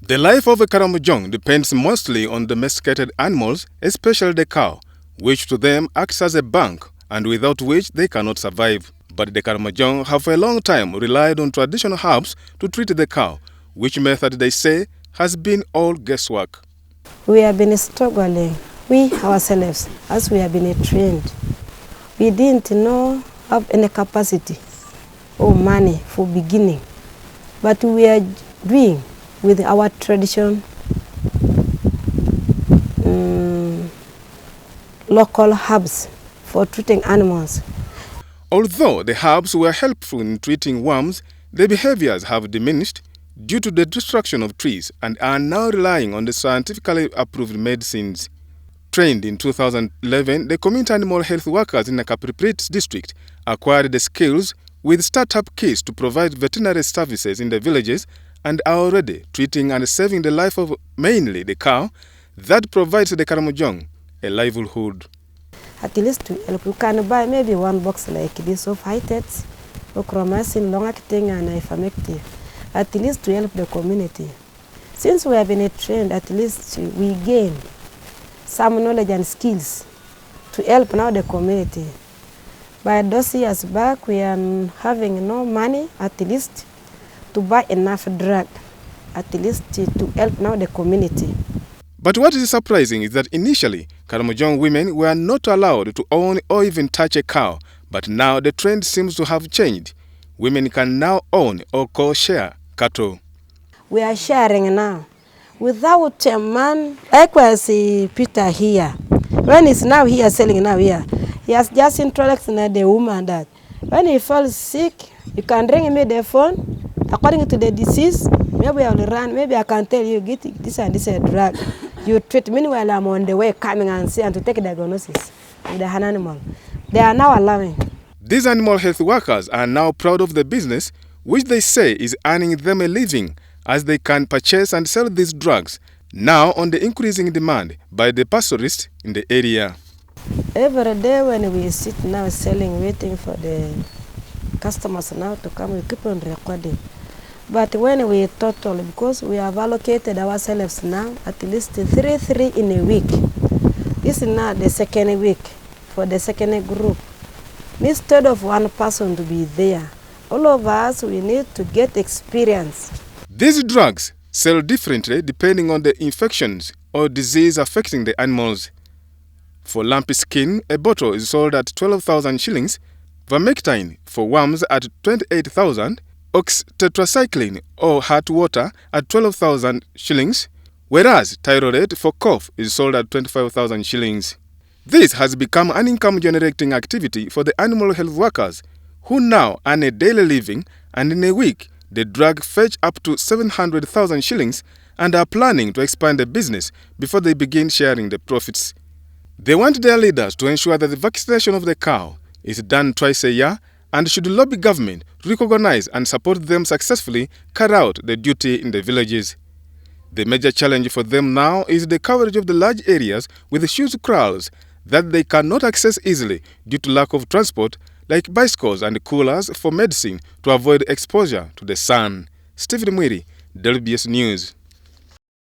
The life of a Karimojong depends mostly on domesticated animals, especially the cow, which to them acts as a bank and without which they cannot survive. But the Karimojong have for a long time relied on traditional herbs to treat the cow, which method they say has been all guesswork. We have been struggling, we ourselves, as we have been trained. We didn't know have any capacity or money for beginning, but we are doing with our tradition, local herbs for treating animals. Although the herbs were helpful in treating worms, their behaviors have diminished due to the destruction of trees and are now relying on the scientifically approved medicines. Trained in 2011, the community animal health workers in the Kapriprits district acquired the skills with startup kits to provide veterinary services in the villages and are already treating and saving the life of mainly the cow that provides the Karimojong a livelihood. At least to help, you can buy maybe one box like this of high-tests, ochromycin, long-acting and ivermectin, at least to help the community. Since we have been trained, at least we gain some knowledge and skills to help now the community. By those years back, we are having no money, at least to buy enough drug, at least to help now the community. But what is surprising is that initially, Karimojong women were not allowed to own or even touch a cow, but now the trend seems to have changed. Women can now own or co-share cattle. We are sharing now. Without a man, likewise Peter here, when he's now here selling now here, he has just introduced the woman that when he falls sick, you can ring me the phone. According to the disease, maybe I will run, maybe I can tell you, get this and this drug. You treat. Meanwhile, I'm on the way coming and see and to take a diagnosis with the animal. They are now allowing. These animal health workers are now proud of the business, which they say is earning them a living, as they can purchase and sell these drugs, now on the increasing demand by the pastorists in the area. Every day when we sit now selling, waiting for the customers now to come, we keep on recording. But when we total, because we have allocated ourselves now at least three in a week. This is now the second week for the second group. Instead of one person to be there, all of us, we need to get experience. These drugs sell differently depending on the infections or disease affecting the animals. For lumpy skin, a bottle is sold at 12,000 shillings, vermectin for worms at 28,000, oxytetracycline or heart water at 12,000 shillings, whereas thyroid for cough is sold at 25,000 shillings. This has become an income-generating activity for the animal health workers, who now earn a daily living, and in a week, the drug fetch up to 700,000 shillings and are planning to expand the business before they begin sharing the profits. They want their leaders to ensure that the vaccination of the cow is done twice a year and should lobby government to recognize and support them successfully carry out the duty in the villages. The major challenge for them now is the coverage of the large areas with huge crowds that they cannot access easily due to lack of transport like bicycles and coolers for medicine to avoid exposure to the sun. Stephen Mwiri, WBS News.